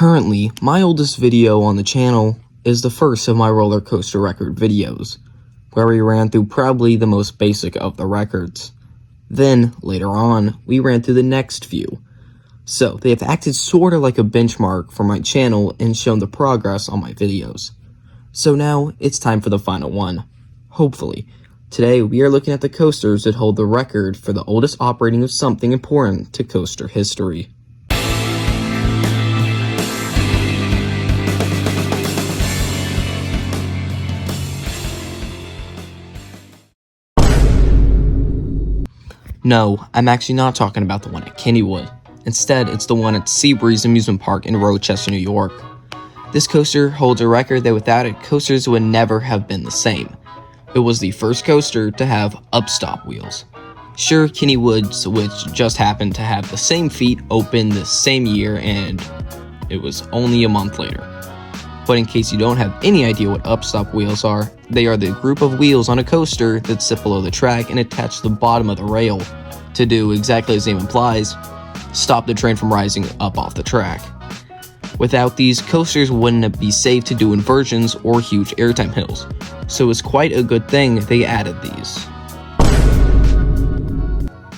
Currently, my oldest video on the channel is the first of my roller coaster record videos, where we ran through probably the most basic of the records. Then, later on, we ran through the next few. So, they have acted sorta like a benchmark for my channel and shown the progress on my videos. So now, it's time for the final one. Hopefully. Today, we are looking at the coasters that hold the record for the oldest operating of something important to coaster history. No, I'm actually not talking about the one at Kennywood. Instead, it's the one at Seabreeze Amusement Park in Rochester, New York. This coaster holds a record that without it, coasters would never have been the same. It was the first coaster to have upstop wheels. Sure, Kennywood's, which just happened to have the same feet, opened the same year, and it was only a month later. But in case you don't have any idea what upstop wheels are, they are the group of wheels on a coaster that sit below the track and attach to the bottom of the rail to do exactly as the name implies, stop the train from rising up off the track. Without these, coasters wouldn't be safe to do inversions or huge airtime hills, so it's quite a good thing they added these.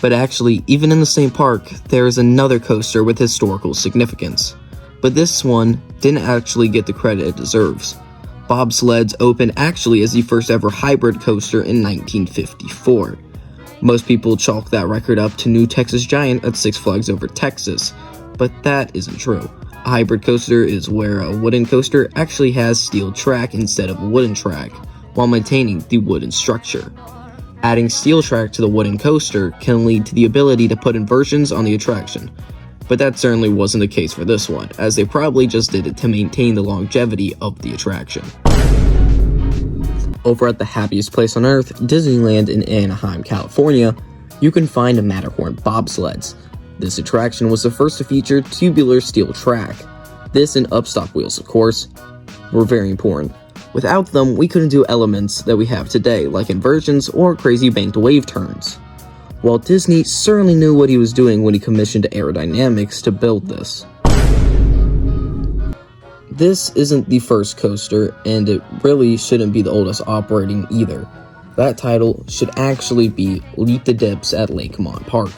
But actually, even in the same park, there is another coaster with historical significance. But this one didn't actually get the credit it deserves. Bobsleds opened actually as the first ever hybrid coaster in 1954. Most people chalk that record up to New Texas Giant at Six Flags Over Texas, but that isn't true. A hybrid coaster is where a wooden coaster actually has steel track instead of a wooden track, while maintaining the wooden structure. Adding steel track to the wooden coaster can lead to the ability to put inversions on the attraction. But that certainly wasn't the case for this one, as they probably just did it to maintain the longevity of the attraction. Over at the happiest place on earth, Disneyland in Anaheim, California, you can find Matterhorn bobsleds. This attraction was the first to feature tubular steel track. This and upstop wheels, of course, were very important. Without them, we couldn't do elements that we have today, like inversions or crazy banked wave turns. Walt Disney certainly knew what he was doing when he commissioned Aerodynamics to build this. This isn't the first coaster, and it really shouldn't be the oldest operating either. That title should actually be Leap the Dips at Lakemont Park.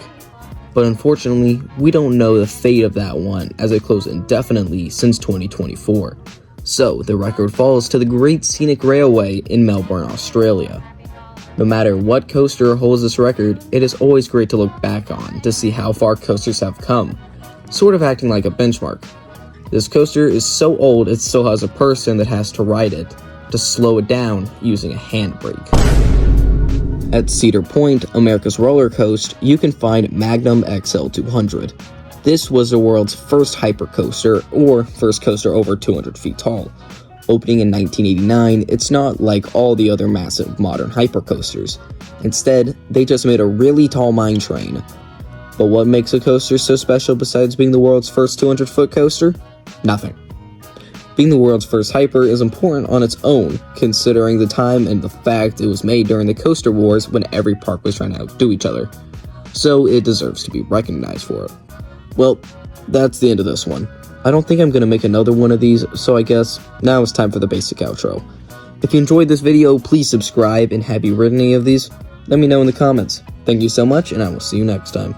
But unfortunately, we don't know the fate of that one, as it closed indefinitely since 2024. So, the record falls to the Great Scenic Railway in Melbourne, Australia. No matter what coaster holds this record, it is always great to look back on to see how far coasters have come, sort of acting like a benchmark. This coaster is so old it still has a person that has to ride it to slow it down using a handbrake. At Cedar Point, America's Roller Coaster, you can find Magnum XL 200. This was the world's first hypercoaster, or first coaster over 200 feet tall. Opening in 1989, it's not like all the other massive modern hypercoasters. Instead, they just made a really tall mine train. But what makes a coaster so special besides being the world's first 200-foot coaster? Nothing. Being the world's first hyper is important on its own, considering the time and the fact it was made during the coaster wars when every park was trying to outdo each other. So it deserves to be recognized for it. Well, that's the end of this one. I don't think I'm going to make another one of these, so I guess now it's time for the basic outro. If you enjoyed this video, please subscribe, and have you ridden any of these? Let me know in the comments. Thank you so much, and I will see you next time.